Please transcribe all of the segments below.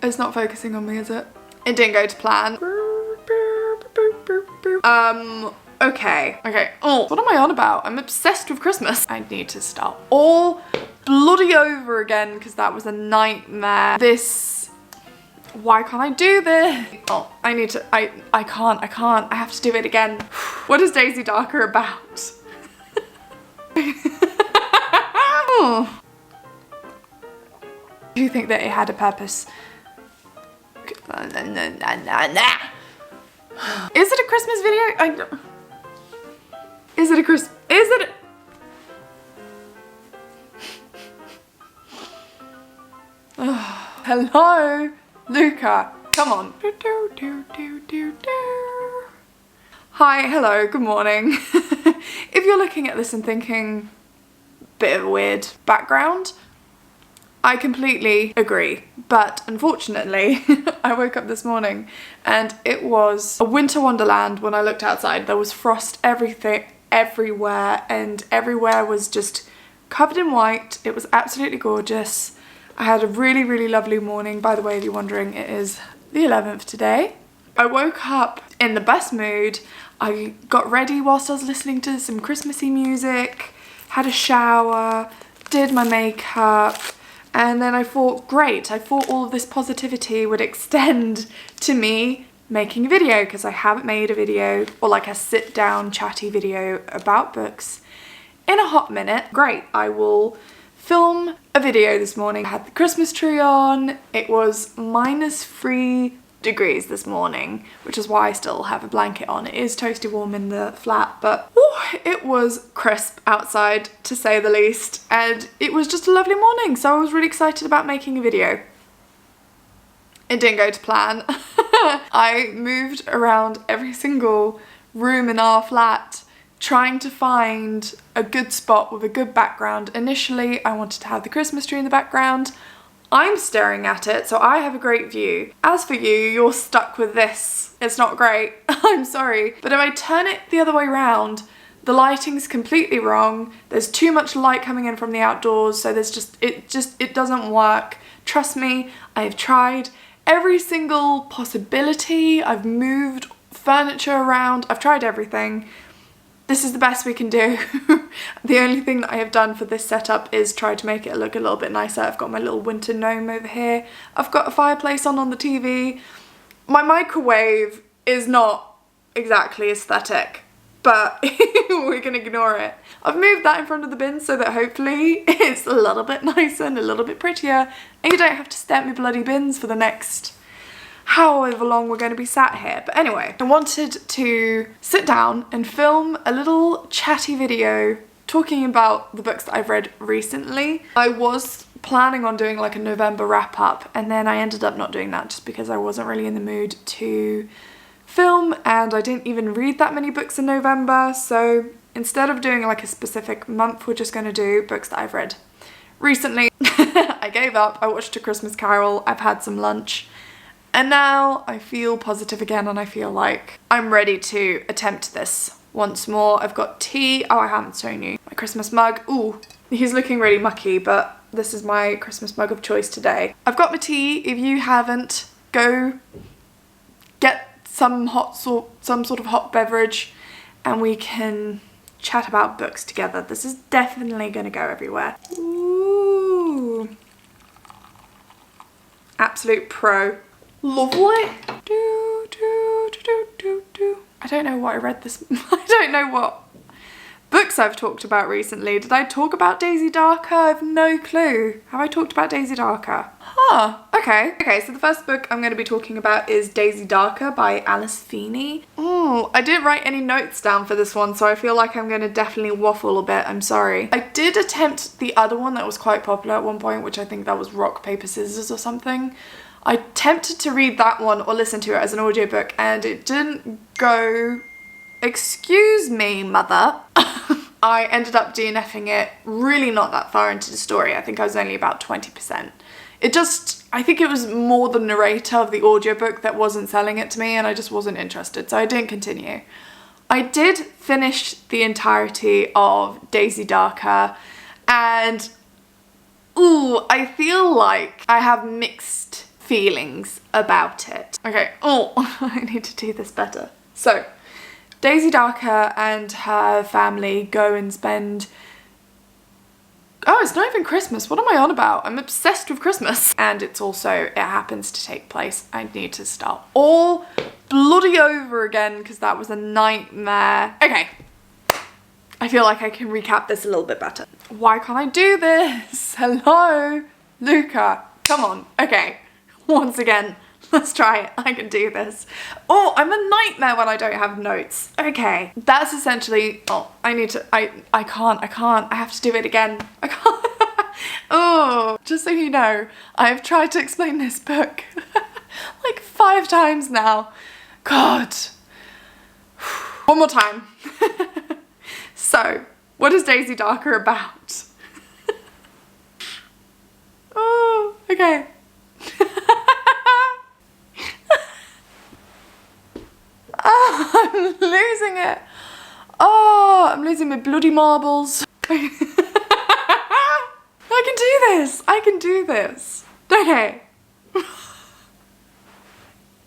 It's not focusing on me, is it? It didn't go to plan. Okay. Oh, what am I on about? I'm obsessed with Christmas. I need to start all bloody over again because that was a nightmare. Why can't I do this? Oh, I need to, I can't. I have to do it again. What is Daisy Darker about? Do you think that it had a purpose? Is it a Christmas video? Is it Hello, Luca, come on. Hi, hello, good morning. If you're looking at this and thinking, bit of a weird background, I completely agree, but unfortunately I woke up this morning and it was a winter wonderland. When I looked outside, there was frost everywhere, and everywhere was just covered in white. It was absolutely gorgeous. I had a really, really lovely morning. By the way, if you're wondering, it is the 11th today. I woke up in the best mood. I got ready whilst I was listening to some Christmassy music, had a shower, did my makeup, and then I thought, great, I thought all of this positivity would extend to me making a video, because I haven't made a video, or like a sit down chatty video about books in a hot minute. Great, I will film a video this morning. I had the Christmas tree on. It was -3 degrees this morning, which is why I still have a blanket on. It is toasty warm in the flat, but it was crisp outside, to say the least, and it was just a lovely morning, so I was really excited about making a video. It didn't go to plan. I moved around every single room in our flat trying to find a good spot with a good background. Initially, I wanted to have the Christmas tree in the background. I'm staring at it, so I have a great view. As for you, you're stuck with this. It's not great. I'm sorry. But if I turn it the other way around, the lighting's completely wrong. There's too much light coming in from the outdoors, so it doesn't work. Trust me, I've tried every single possibility. I've moved furniture around. I've tried everything. This is the best we can do. The only thing that I have done for this setup is try to make it look a little bit nicer. I've got my little winter gnome over here. I've got a fireplace on the TV. My microwave is not exactly aesthetic, but we can ignore it. I've moved that in front of the bin so that hopefully it's a little bit nicer and a little bit prettier, and you don't have to stare at me bloody bins for the next however long we're going to be sat here. But anyway, I wanted to sit down and film a little chatty video talking about the books that I've read recently. I was planning on doing like a November wrap up, and then I ended up not doing that just because I wasn't really in the mood to film, and I didn't even read that many books in November. So instead of doing like a specific month, we're just going to do books that I've read recently. I gave up. I watched A Christmas Carol. I've had some lunch. And now I feel positive again, and I feel like I'm ready to attempt this once more. I've got tea. Oh, I haven't shown you my Christmas mug. Ooh, he's looking really mucky, but this is my Christmas mug of choice today. I've got my tea. If you haven't, go get some sort of hot beverage and we can chat about books together. This is definitely going to go everywhere. Ooh. Absolute pro. Lovely. I don't know what I read this. I don't know what books I've talked about recently. Did I talk about Daisy Darker? I have no clue. Have I talked about Daisy Darker? Huh, okay. Okay, so the first book I'm going to be talking about is Daisy Darker by Alice Feeney. Oh, I didn't write any notes down for this one, so I feel like I'm going to definitely waffle a bit. I'm sorry. I did attempt the other one that was quite popular at one point, which I think that was Rock, Paper, Scissors or something. I attempted to read that one or listen to it as an audiobook, and it didn't go, excuse me, mother. I ended up DNFing it really not that far into the story. I think I was only about 20%. I think it was more the narrator of the audiobook that wasn't selling it to me, and I just wasn't interested, so I didn't continue. I did finish the entirety of Daisy Darker, and ooh, I feel like I have mixed feelings about it. Okay, oh, I need to do this better. So, Daisy Darker and her family go and spend... Oh, it's not even Christmas. What am I on about? I'm obsessed with Christmas. And it's also, it happens to take place. I need to start all bloody over again because that was a nightmare. Okay. I feel like I can recap this a little bit better. Why can't I do this? Hello? Luca, come on. Okay. Once again, let's try it. I can do this. Oh, I'm a nightmare when I don't have notes. Okay. That's essentially, oh, I need to, I can't. I have to do it again. I can't. Oh, just so you know, I've tried to explain this book like 5 times now. God. One more time. So, what is Daisy Darker about? Oh, okay. Oh, I'm losing it. Oh, I'm losing my bloody marbles. I can do this. I can do this. Okay.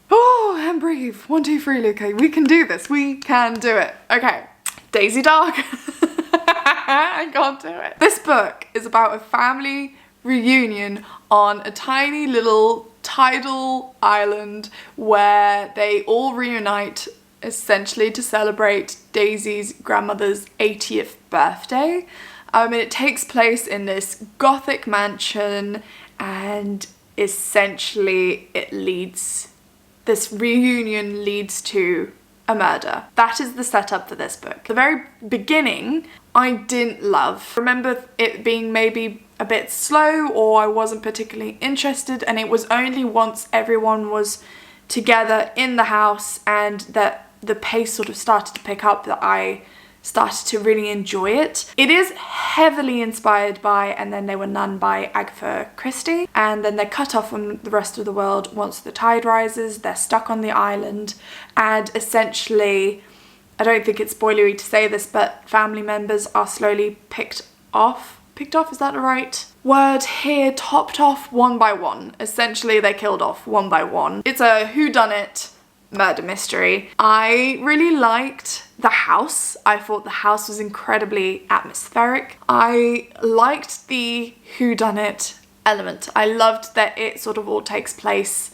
Oh, and breathe. 1, 2, 3, Luca. We can do this. We can do it. Okay. Daisy Darker. I can't do it. This book is about a family reunion on a tiny little tidal island where they all reunite essentially to celebrate Daisy's grandmother's 80th birthday. And it takes place in this gothic mansion, and essentially this reunion leads to a murder. That is the setup for this book. The very beginning I didn't love. Remember it being maybe a bit slow, or I wasn't particularly interested, and it was only once everyone was together in the house and that the pace sort of started to pick up that I started to really enjoy it. It is heavily inspired by And Then There Were None by Agatha Christie, and then they're cut off from the rest of the world once the tide rises. They're stuck on the island, and essentially, I don't think it's spoilery to say this, but family members are slowly picked off, is that the right word here? Topped off one by one. Essentially, they're killed off one by one. It's a whodunit murder mystery. I really liked the house. I thought the house was incredibly atmospheric. I liked the whodunit element. I loved that it sort of all takes place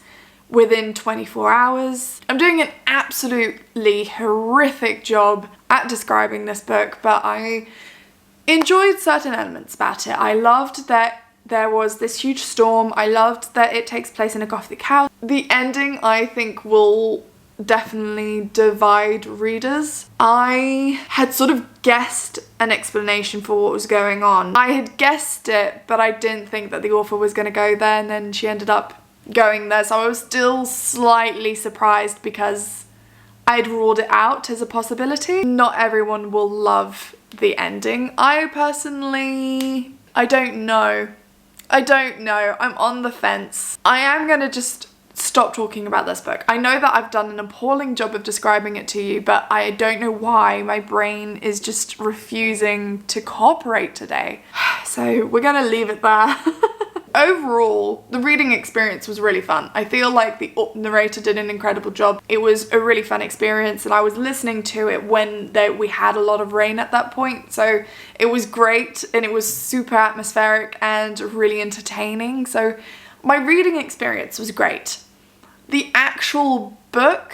within 24 hours. I'm doing an absolutely horrific job at describing this book, but I enjoyed certain elements about it. I loved that there was this huge storm. I loved that it takes place in a gothic house. The ending, I think, will definitely divide readers. I had sort of guessed an explanation for what was going on. I had guessed it, but I didn't think that the author was going to go there, and then she ended up going there. So I was still slightly surprised because I'd ruled it out as a possibility. Not everyone will love the ending. I personally, I don't know. I'm on the fence. I am going to just stop talking about this book. I know that I've done an appalling job of describing it to you, but I don't know why my brain is just refusing to cooperate today. So we're gonna leave it there. Overall, the reading experience was really fun. I feel like the narrator did an incredible job. It was a really fun experience, and I was listening to it when we had a lot of rain at that point, so it was great, and it was super atmospheric and really entertaining. So my reading experience was great. The actual book,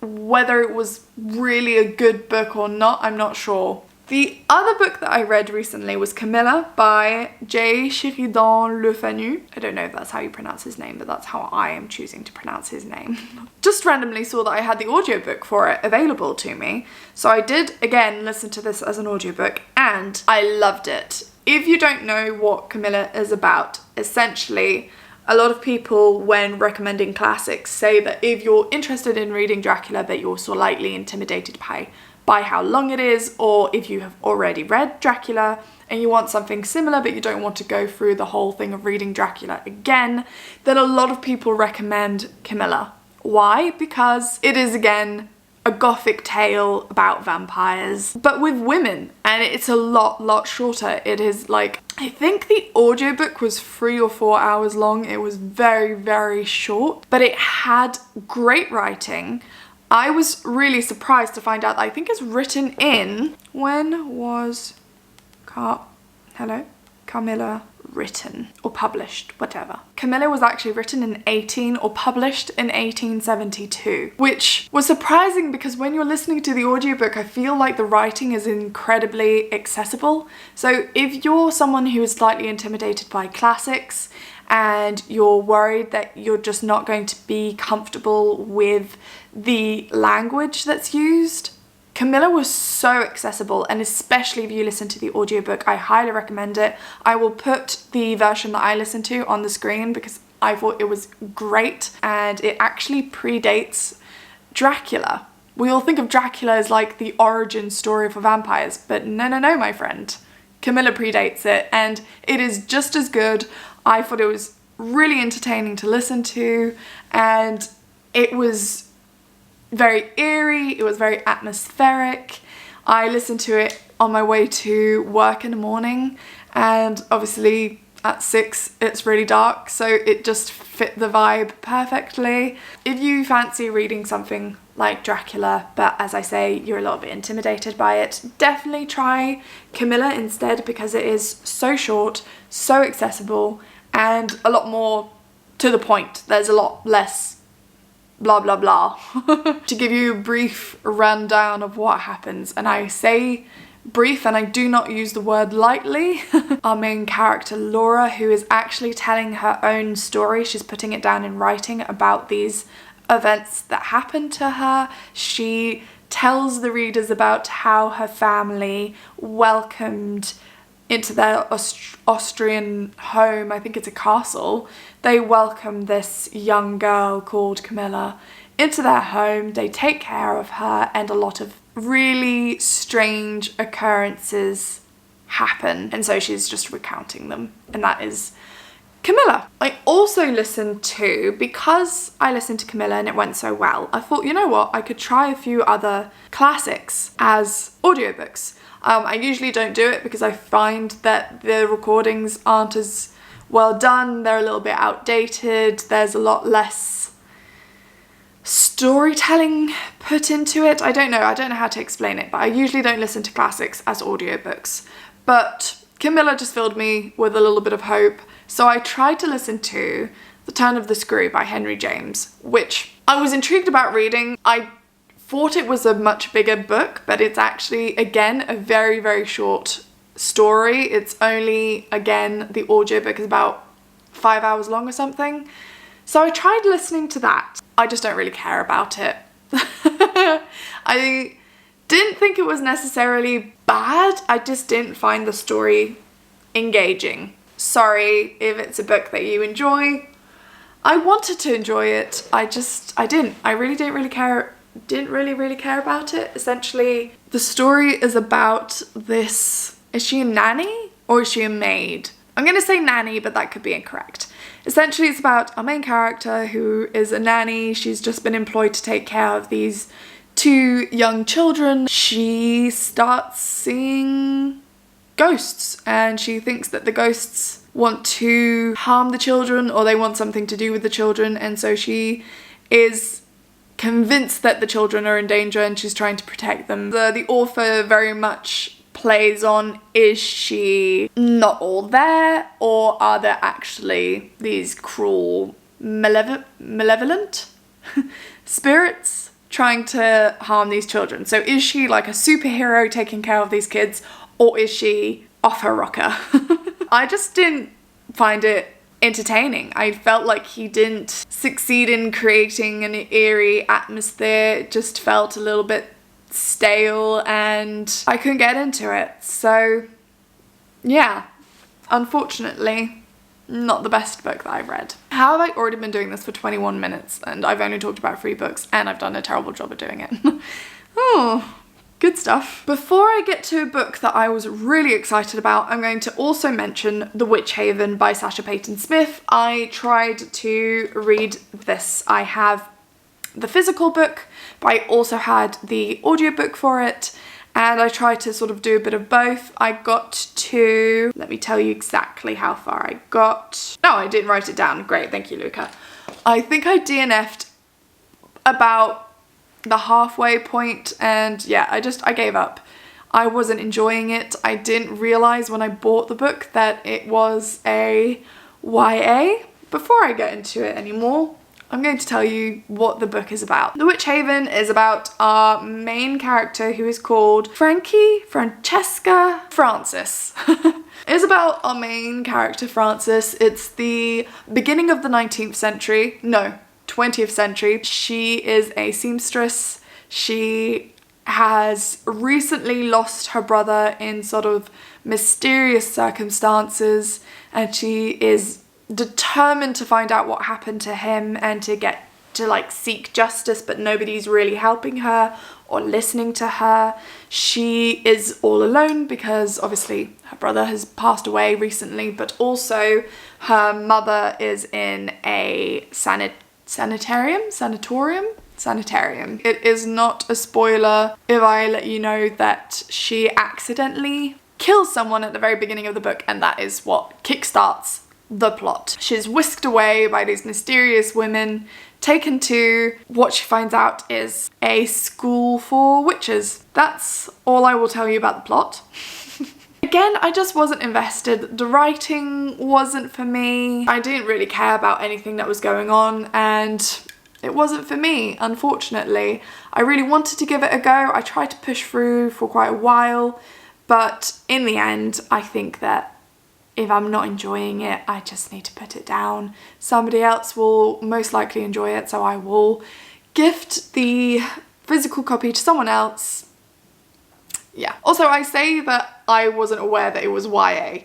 whether it was really a good book or not, I'm not sure. The other book that I read recently was Camilla by J. Sheridan Le Fanu. I don't know if that's how you pronounce his name, but that's how I am choosing to pronounce his name. Just randomly saw that I had the audiobook for it available to me. So I did, again, listen to this as an audiobook, and I loved it. If you don't know what Camilla is about, essentially, a lot of people, when recommending classics, say that if you're interested in reading Dracula but you're slightly intimidated by how long it is, or if you have already read Dracula and you want something similar but you don't want to go through the whole thing of reading Dracula again, then a lot of people recommend Camilla. Why? Because it is, again, a gothic tale about vampires, but with women, and it's a lot shorter. It is like I think the audiobook was 3 or 4 hours long. It was very, very short, but it had great writing. I was really surprised to find out that I think it's written in, when was Camilla written or published, whatever. Camilla was actually written in published in 1872, which was surprising because when you're listening to the audiobook, I feel like the writing is incredibly accessible. So if you're someone who is slightly intimidated by classics and you're worried that you're just not going to be comfortable with the language that's used, Camilla was so accessible, and especially if you listen to the audiobook, I highly recommend it. I will put the version that I listened to on the screen because I thought it was great, and it actually predates Dracula. We all think of Dracula as like the origin story for vampires, but no, my friend. Camilla predates it, and it is just as good. I thought it was really entertaining to listen to, and it was very eerie, it was very atmospheric. I listened to it on my way to work in the morning, and obviously at 6 it's really dark, so it just fit the vibe perfectly. If you fancy reading something like Dracula, but as I say, you're a little bit intimidated by it, definitely try Camilla instead, because it is so short, so accessible, and a lot more to the point. There's a lot less blah blah blah. To give you a brief rundown of what happens, and I say brief and I do not use the word lightly. Our main character Laura, who is actually telling her own story, she's putting it down in writing about these events that happened to her. She tells the readers about how her family welcomed into their Austrian home, I think it's a castle, they welcome this young girl called Camilla into their home. They take care of her, and a lot of really strange occurrences happen, and so she's just recounting them, and that is Camilla. I also listened to, because I listened to Camilla and it went so well, I thought, you know what, I could try a few other classics as audiobooks. I usually don't do it because I find that the recordings aren't as well done, they're a little bit outdated, there's a lot less storytelling put into it. I don't know how to explain it, but I usually don't listen to classics as audiobooks. But Camilla just filled me with a little bit of hope, so I tried to listen to The Turn of the Screw by Henry James, which I was intrigued about reading. I thought it was a much bigger book, but it's actually, again, a very, very short story. It's only, again, the audiobook is about 5 hours long or something. So I tried listening to that. I just don't really care about it. I didn't think it was necessarily bad. I just didn't find the story engaging. Sorry if it's a book that you enjoy. I wanted to enjoy it. I didn't. I really didn't really care. Didn't really care about it. Essentially, the story is about this, is she a nanny or is she a maid? I'm gonna say nanny, but that could be incorrect. Essentially, it's about our main character who is a nanny. She's just been employed to take care of these 2 young children. She starts seeing ghosts, and she thinks that the ghosts want to harm the children, or they want something to do with the children, and so she is convinced that the children are in danger and she's trying to protect them. The author very much plays on, is she not all there, or are there actually these cruel, malevolent spirits trying to harm these children? So is she like a superhero taking care of these kids, or is she off her rocker? I just didn't find it entertaining. I felt like he didn't succeed in creating an eerie atmosphere. It just felt a little bit stale and I couldn't get into it. So yeah, unfortunately, not the best book that I've read. How have I already been doing this for 21 minutes and I've only talked about 3 books and I've done a terrible job of doing it. Oh, good stuff. Before I get to a book that I was really excited about, I'm going to also mention The Witch Haven by Sasha Payton Smith. I tried to read this. I have the physical book, but I also had the audiobook for it, and I tried to sort of do a bit of both. I got to, let me tell you exactly how far I got. No, I didn't write it down. Great, thank you, Luca. I think I DNF'd about the halfway point, and yeah, I gave up. I wasn't enjoying it. I didn't realize when I bought the book that it was a YA. Before I get into it anymore, I'm going to tell you what the book is about. The Witch Haven is about our main character, who is called Francesca Francis. It's about our main character, Francis. It's the beginning of the 19th century. No, 20th century. She is a seamstress. She has recently lost her brother in sort of mysterious circumstances, and she is determined to find out what happened to him and to get to like seek justice, but nobody's really helping her or listening to her. She is all alone because obviously her brother has passed away recently, but also her mother is in a sanatorium. It is not a spoiler if I let you know that she accidentally kills someone at the very beginning of the book, and that is what kickstarts the plot. She's whisked away by these mysterious women, taken to what she finds out is a school for witches. That's all I will tell you about the plot. Again, I just wasn't invested. The writing wasn't for me. I didn't really care about anything that was going on, and it wasn't for me, unfortunately. I really wanted to give it a go. I tried to push through for quite a while, but in the end, I think that if I'm not enjoying it, I just need to put it down. Somebody else will most likely enjoy it, so I will gift the physical copy to someone else. Yeah. Also, I say that I wasn't aware that it was YA.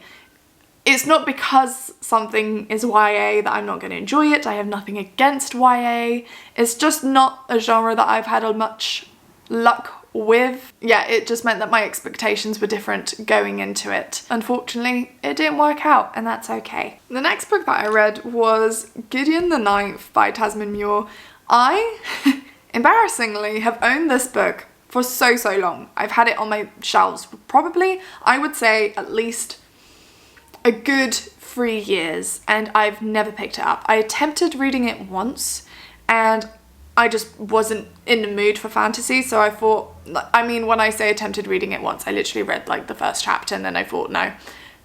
It's not because something is YA that I'm not going to enjoy it. I have nothing against YA. It's just not a genre that I've had much luck with. Yeah, it just meant that my expectations were different going into it. Unfortunately, it didn't work out, and that's okay. The next book that I read was Gideon the Ninth by Tasman Muir. I, embarrassingly, have owned this book for so long. I've had it on my shelves for probably, I would say, at least a good 3 years, and I've never picked it up. I attempted reading it once, and I just wasn't in the mood for fantasy, so I thought, I mean, when I say attempted reading it once, I literally read like the first chapter, and then I thought, no,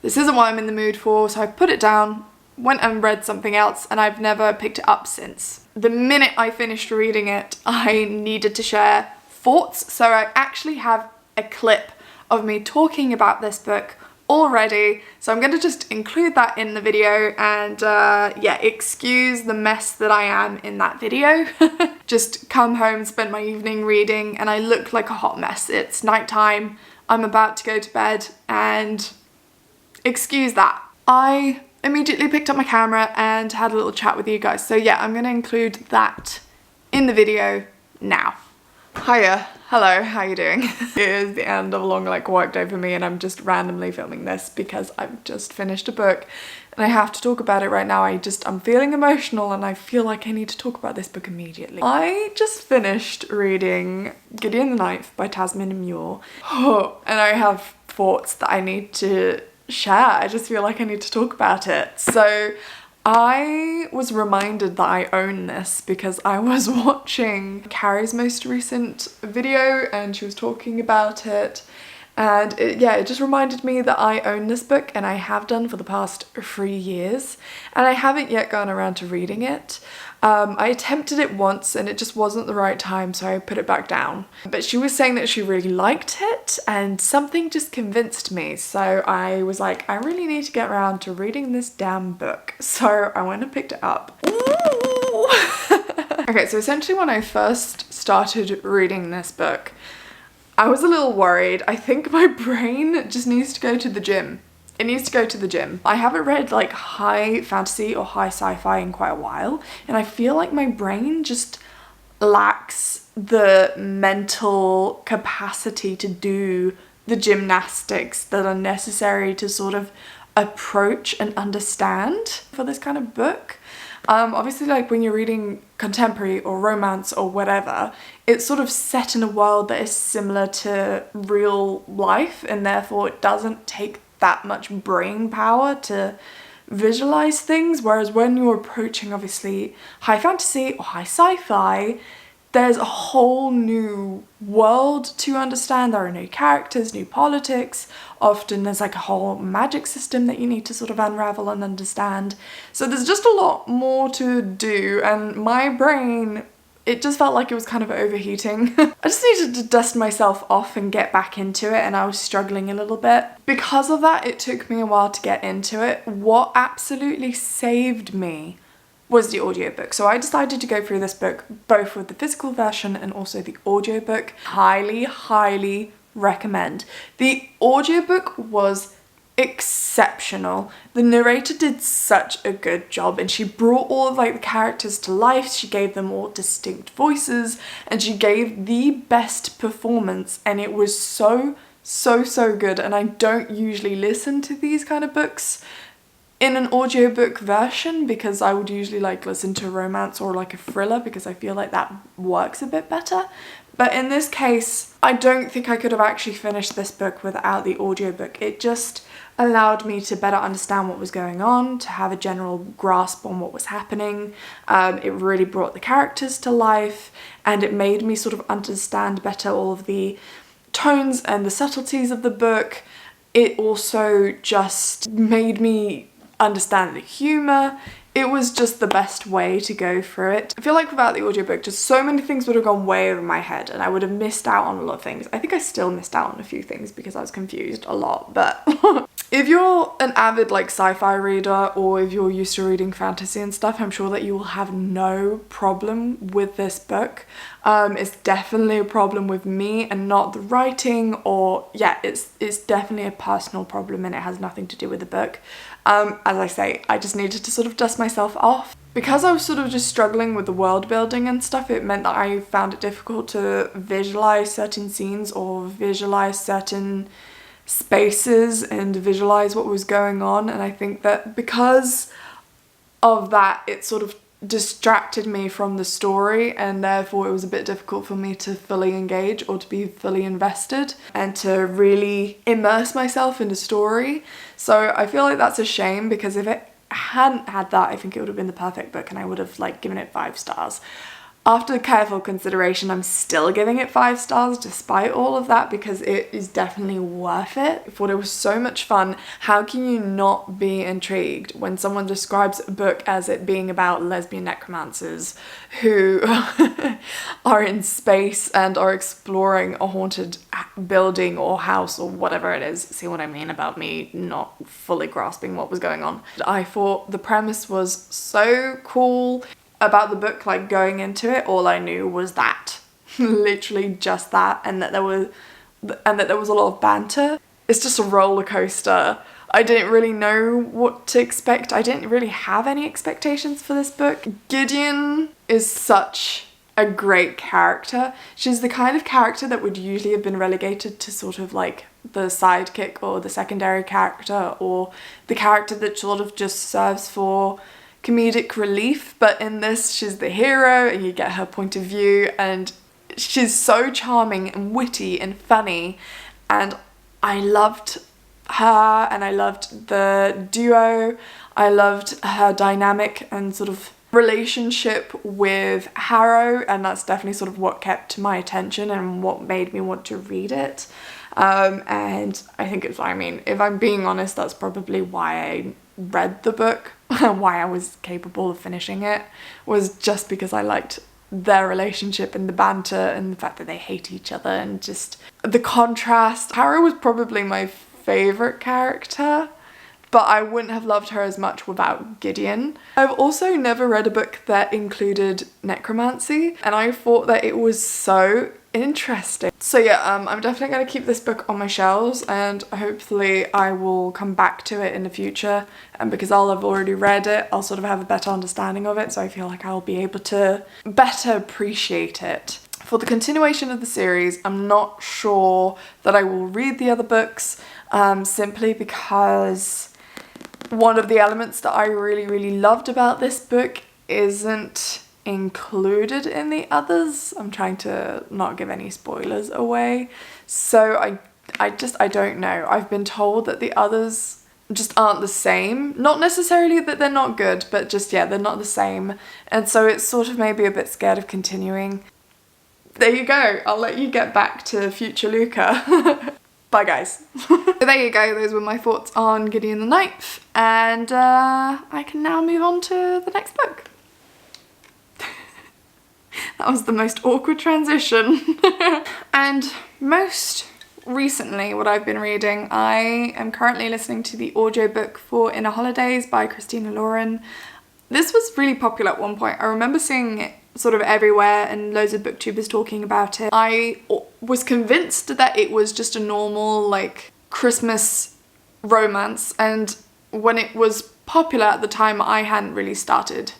this isn't what I'm in the mood for, so I put it down, went and read something else, and I've never picked it up since. The minute I finished reading it, I needed to share thoughts, so I actually have a clip of me talking about this book already, so I'm going to just include that in the video, and yeah, excuse the mess that I am in that video. Just come home, spend my evening reading, and I look like a hot mess. It's nighttime, I'm about to go to bed, and excuse that. I immediately picked up my camera and had a little chat with you guys, so yeah, I'm going to include that in the video now. Hiya, hello, how you doing? It is the end of a long work day for me, and I'm just randomly filming this because I've just finished a book and I have to talk about it right now. I'm feeling emotional, and I feel like I need to talk about this book immediately. I just finished reading Gideon the Ninth by Tasman Muir, and I have thoughts that I need to share. I just feel like I need to talk about it. So I was reminded that I own this because I was watching Carrie's most recent video and she was talking about it, and it just reminded me that I own this book, and I have done for the past 3 years, and I haven't yet gone around to reading it. I attempted it once and it just wasn't the right time, so I put it back down. But she was saying that she really liked it, and something just convinced me. So I was like, I really need to get around to reading this damn book. So I went and picked it up. Okay, so essentially when I first started reading this book, I was a little worried. I think my brain just needs to go to the gym. It needs to go to the gym. I haven't read high fantasy or high sci-fi in quite a while, and I feel like my brain just lacks the mental capacity to do the gymnastics that are necessary to sort of approach and understand for this kind of book. Obviously, like when you're reading contemporary or romance or whatever, it's sort of set in a world that is similar to real life, and therefore it doesn't take that much brain power to visualize things. Whereas when you're approaching obviously high fantasy or high sci-fi, there's a whole new world to understand. There are new characters, new politics. Often there's like a whole magic system that you need to sort of unravel and understand. So there's just a lot more to do, and my brain, it just felt like it was kind of overheating. I just needed to dust myself off and get back into it, and I was struggling a little bit. Because of that, it took me a while to get into it. What absolutely saved me was the audiobook. So I decided to go through this book both with the physical version and also the audiobook. Highly, highly recommend. The audiobook was exceptional. The narrator did such a good job, and she brought all of like the characters to life. She gave them all distinct voices, and she gave the best performance, and it was so good. And I don't usually listen to these kind of books in an audiobook version, because I would usually like listen to a romance or like a thriller, because I feel like that works a bit better. But in this case, I don't think I could have actually finished this book without the audiobook. It just allowed me to better understand what was going on, to have a general grasp on what was happening. It really brought the characters to life, and it made me sort of understand better all of the tones and the subtleties of the book. It also just made me understand the humour. It was just the best way to go through it. I feel like without the audiobook, just so many things would have gone way over my head, and I would have missed out on a lot of things. I think I still missed out on a few things because I was confused a lot, but if you're an avid like sci-fi reader, or if you're used to reading fantasy and stuff, I'm sure that you will have no problem with this book. It's definitely a problem with me and not the writing, or yeah, it's definitely a personal problem, and it has nothing to do with the book. As I say, I just needed to sort of dust myself off. Because I was sort of just struggling with the world building and stuff, it meant that I found it difficult to visualize certain scenes or visualize certain spaces and visualize what was going on. And I think that because of that, it sort of distracted me from the story, and therefore it was a bit difficult for me to fully engage or to be fully invested and to really immerse myself in the story. So I feel like that's a shame, because if it hadn't had that, I think it would have been the perfect book, and I would have like given it 5 stars. After careful consideration, I'm still giving it 5 stars despite all of that, because it is definitely worth it. I thought it was so much fun. How can you not be intrigued when someone describes a book as it being about lesbian necromancers who are in space and are exploring a haunted building or house or whatever it is? See what I mean about me not fully grasping what was going on? I thought the premise was so cool. About the book, like going into it, all I knew was that, literally just that, and that there was a lot of banter. It's just a roller coaster. I didn't really know what to expect. I didn't really have any expectations for this book. Gideon is such a great character. She's the kind of character that would usually have been relegated to sort of like the sidekick or the secondary character, or the character that sort of just serves for comedic relief, but in this she's the hero, and you get her point of view, and she's so charming and witty and funny, and I loved her, and I loved the duo. I loved her dynamic and sort of relationship with Harrow, and that's definitely sort of what kept my attention and what made me want to read it. And I think it's, I mean, if I'm being honest, that's probably why I read the book, why I was capable of finishing it, was just because I liked their relationship and the banter and the fact that they hate each other and just the contrast. Harrow was probably my favourite character, but I wouldn't have loved her as much without Gideon. I've also never read a book that included necromancy, and I thought that it was so interesting. So yeah, I'm definitely going to keep this book on my shelves, and hopefully I will come back to it in the future, and because I'll have already read it, I'll sort of have a better understanding of it, so I feel like I'll be able to better appreciate it. For the continuation of the series, I'm not sure that I will read the other books, simply because one of the elements that I really loved about this book isn't included in the others. I'm trying to not give any spoilers away. So I don't know. I've been told that the others just aren't the same. Not necessarily that they're not good, but just, yeah, they're not the same. And so it's sort of maybe a bit scared of continuing. There you go. I'll let you get back to future Luca. Bye guys. So there you go, those were my thoughts on Gideon the Ninth, and I can now move on to the next book. That was the most awkward transition. And most recently, what I've been reading, I am currently listening to the audiobook for Inner Holidays by Christina Lauren. This was really popular at one point. I remember seeing it sort of everywhere and loads of booktubers talking about it. I was convinced that it was just a normal like Christmas romance, and when it was popular at the time I hadn't really started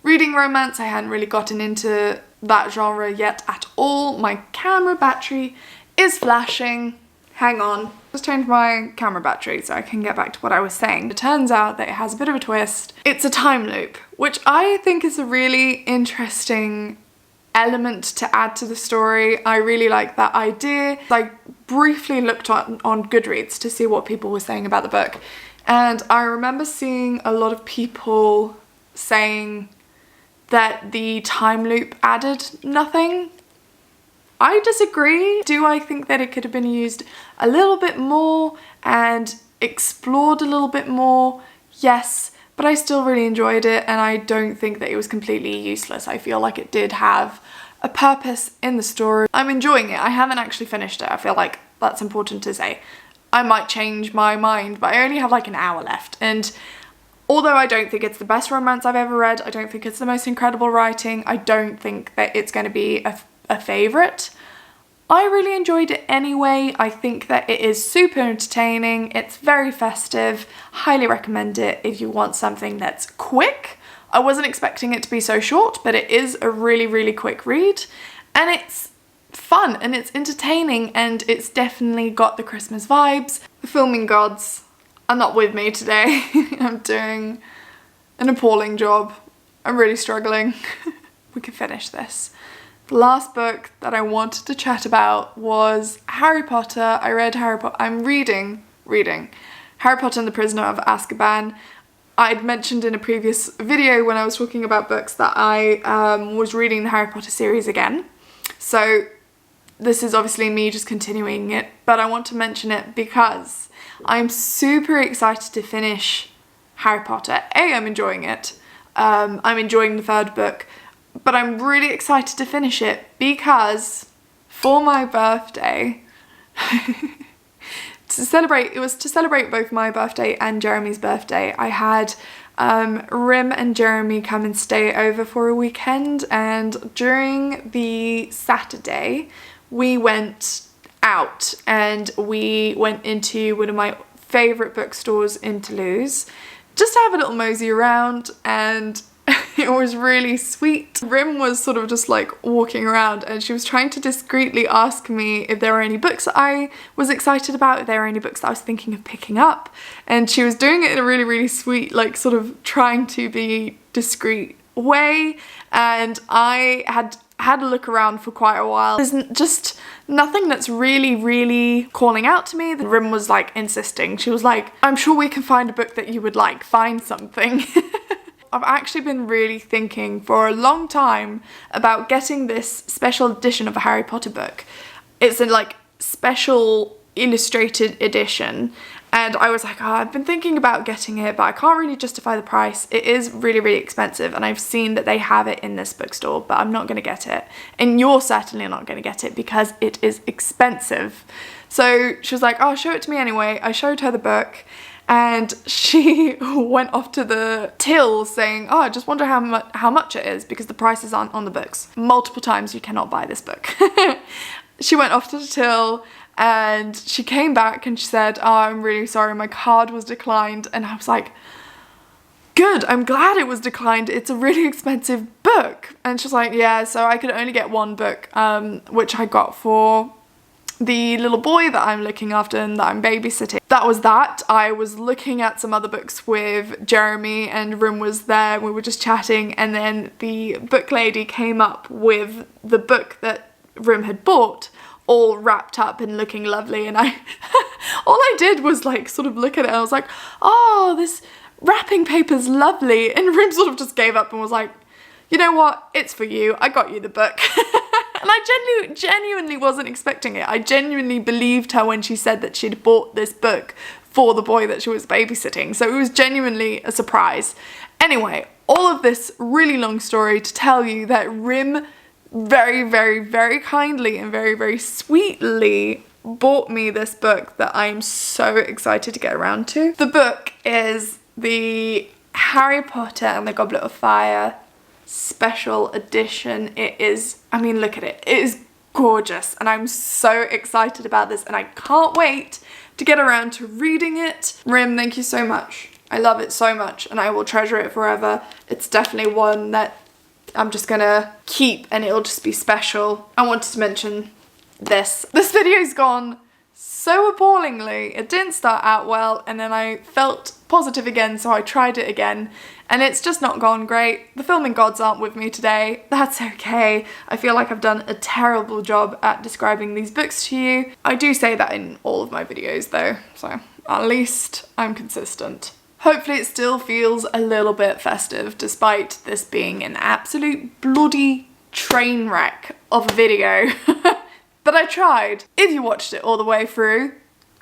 reading romance. I hadn't really gotten into that genre yet at all. My camera battery is flashing. Hang on. Just changed my camera battery so I can get back to what I was saying. It turns out that it has a bit of a twist. It's a time loop, which I think is a really interesting element to add to the story. I really like that idea. I briefly looked on Goodreads to see what people were saying about the book, and I remember seeing a lot of people saying that the time loop added nothing. I disagree. Do I think that it could have been used a little bit more and explored a little bit more? Yes, but I still really enjoyed it, and I don't think that it was completely useless. I feel like it did have a purpose in the story. I'm enjoying it. I haven't actually finished it. I feel like that's important to say. I might change my mind, but I only have like an hour left, and although I don't think it's the best romance I've ever read, I don't think it's the most incredible writing, I don't think that it's going to be a favourite, I really enjoyed it anyway. I think that it is super entertaining, it's very festive, highly recommend it if you want something that's quick. I wasn't expecting it to be so short, but it is a really, really quick read, and it's fun and it's entertaining, and it's definitely got the Christmas vibes. The filming gods are not with me today. I'm doing an appalling job. I'm really struggling. We can finish this. The last book that I wanted to chat about was Harry Potter. I read Harry Potter. I'm reading Harry Potter and the Prisoner of Azkaban. I'd mentioned in a previous video when I was talking about books that I was reading the Harry Potter series again. So this is obviously me just continuing it, but I want to mention it because I'm super excited to finish Harry Potter. I'm enjoying it. I'm enjoying the third book, but I'm really excited to finish it because for my birthday, it was to celebrate both my birthday and Jeremy's birthday, I had Rim and Jeremy come and stay over for a weekend, and during the Saturday we went out and we went into one of my favourite bookstores in Toulouse just to have a little mosey around, and it was really sweet. Rim was sort of just like walking around and she was trying to discreetly ask me if there were any books that I was excited about, if there were any books that I was thinking of picking up, and she was doing it in a really, really sweet, like sort of trying to be discreet way, and I had a look around for quite a while. There's just nothing that's really calling out to me. The Rim was like insisting. She was like, I'm sure we can find a book that you would like, find something. I've actually been really thinking for a long time about getting this special edition of a Harry Potter book. It's a like special illustrated edition, and I was like, oh, I've been thinking about getting it, but I can't really justify the price. It is really expensive, and I've seen that they have it in this bookstore, but I'm not going to get it. And you're certainly not going to get it because it is expensive. So she was like, oh, show it to me anyway. I showed her the book, and she went off to the till saying, oh, I just wonder how much it is because the prices aren't on the books. Multiple times you cannot buy this book. She went off to the till and she came back and she said, oh, I'm really sorry, my card was declined. And I was like, good, I'm glad it was declined. It's a really expensive book. And she's like, yeah, so I could only get one book, which I got for the little boy that I'm looking after and that I'm babysitting. that was that. I was looking at some other books with Jeremy and Rim was there. We were just chatting and then the book lady came up with the book that Rim had bought, all wrapped up and looking lovely, and I all I did was like sort of look at it and I was like, oh, this wrapping paper's lovely, and Rim sort of just gave up and was like, you know what, it's for you, I got you the book. And I genuinely wasn't expecting it. I genuinely believed her when she said that she'd bought this book for the boy that she was babysitting, so it was genuinely a surprise. Anyway, all of this really long story to tell you that Rim very, very, very kindly and very, very sweetly bought me this book that I'm so excited to get around to. The book is the Harry Potter and the Goblet of Fire special edition. It is, I mean, look at it. It is gorgeous and I'm so excited about this and I can't wait to get around to reading it. Rim, thank you so much. I love it so much and I will treasure it forever. It's definitely one that I'm just gonna keep and it'll just be special. I wanted to mention this. This video's gone so appallingly. It didn't start out well and then I felt positive again, so I tried it again and it's just not gone great. The filming gods aren't with me today. That's okay. I feel like I've done a terrible job at describing these books to you. I do say that in all of my videos though, so at least I'm consistent. Hopefully it still feels a little bit festive despite this being an absolute bloody train wreck of a video. But I tried. If you watched it all the way through,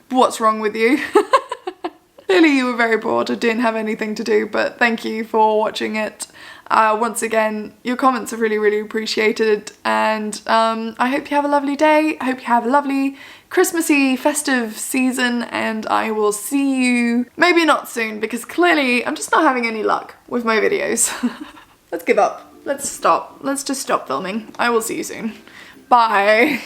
what's wrong with you? Clearly you were very bored or didn't have anything to do, but thank you for watching it. Once again, your comments are really, really appreciated and I hope you have a lovely day. I hope you have a lovely Christmassy festive season and I will see you maybe not soon because clearly I'm just not having any luck with my videos. Let's give up. Let's stop. Let's just stop filming. I will see you soon. Bye.